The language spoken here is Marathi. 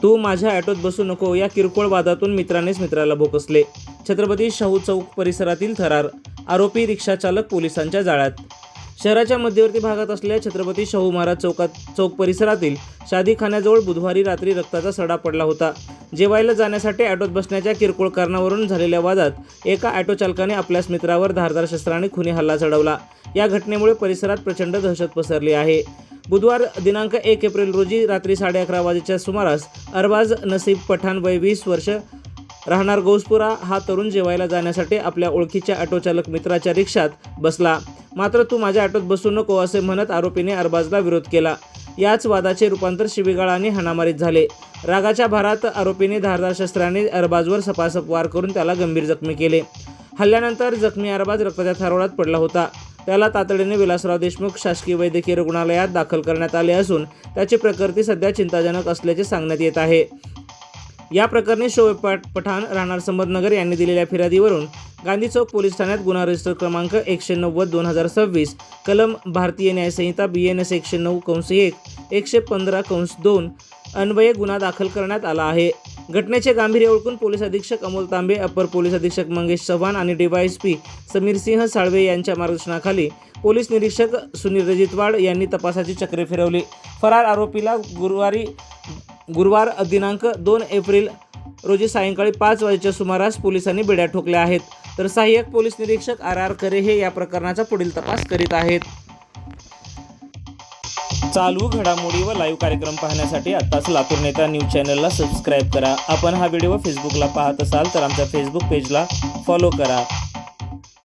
तू माझ्या ऑटोत बसू नको या किरकोळ वादातून मित्रानेच मित्राला भोकसले। छत्रपती शाहू चौक परिसरातील थरार, आरोपी रिक्षाचालक पोलिसांच्या जाळ्यात। शहराच्या मध्यवर्ती भागात असलेल्या छत्रपती शाहू महाराज चौक परिसरातील शादीखान्याजवळ बुधवारी रात्री रक्ताचा सडा पडला होता। जेवायला जाण्यासाठी ऑटोत बसण्याच्या किरकोळ कारणावरून झालेल्या वादात एका ऑटो चालकाने आपल्याच मित्रावर धारदार शस्त्राने खुनी हल्ला चढवला। या घटनेमुळे परिसरात प्रचंड दहशत पसरली आहे। बुधवार दिनांक 1 एप्रिल रोजी रात्री 11:30 वाजेच्या सुमारास अरबाज नसीब पठाण वय 20 वर्ष राहणार गौसपुरा हा तरुण जेवायला जाण्यासाठी आपल्या ओळखीच्या ऑटो चालक मित्राच्या रिक्षात बसला। मात्र तू माझ्या ऑटोत बसू नको असे म्हणत आरोपीने अरबाजला विरोध केला। याच वादाचे रूपांतर शिवीगाळ आणि हाणामारीत झाले। रागाच्या भरात आरोपीने धारदार शस्त्राने अरबाजवर सपासप वार करून त्याला गंभीर जखमी केले। हल्ल्यानंतर जखमी अरबाज रक्ताच्या थारोळात पडला होता। त्याला तातडीने विलासराव देशमुख शासकीय वैद्यकीय रुग्णालयात दाखल करण्यात आले असून त्याची प्रकृती सध्या चिंताजनक असल्याचे सांगण्यात येत आहे। या प्रकरणी शोएब पठाण राहणार संबतनगर यांनी दिलेल्या फिर्यादीवरून गांधी चौक पोलीस ठाण्यात गुन्हा रजिस्टर क्रमांक 190/2026 कलम भारतीय न्याय संहिता BNS 109(1) 115(2) अन्वये गुन्हा दाखल करण्यात आला आहे। घटनेचे गांभीर्य ओळखून पोलीस अधीक्षक अमोल तांबे, अपर पोलीस अधीक्षक मंगेश चव्हाण आणि DYSP समीर सिंह साळवे यांच्या मार्गदर्शनाखाली पोलीस निरीक्षक सुनील रजितवाड यांनी तपासाची चक्रे फिरवली। फरार आरोपीला गुरुवार दिनांक 2 एप्रिल रोजी सायंकाळी 5 वाजेच्या सुमारास पोलिसांनी बेड्या ठोकल्या आहेत। तर सहाय्यक पोलीस निरीक्षक RR करे हे या प्रकरणाचा पुढील तपास करीत आहेत। चालू घडामोडी व लाईव्ह कार्यक्रम पाहण्यासाठी आत्ताच लातूर नेता न्यूज चॅनलला सबस्क्राईब करा। आपण हा व्हिडिओ फेसबुकला पाहत असाल तर आमच्या फेसबुक पेजला फॉलो करा।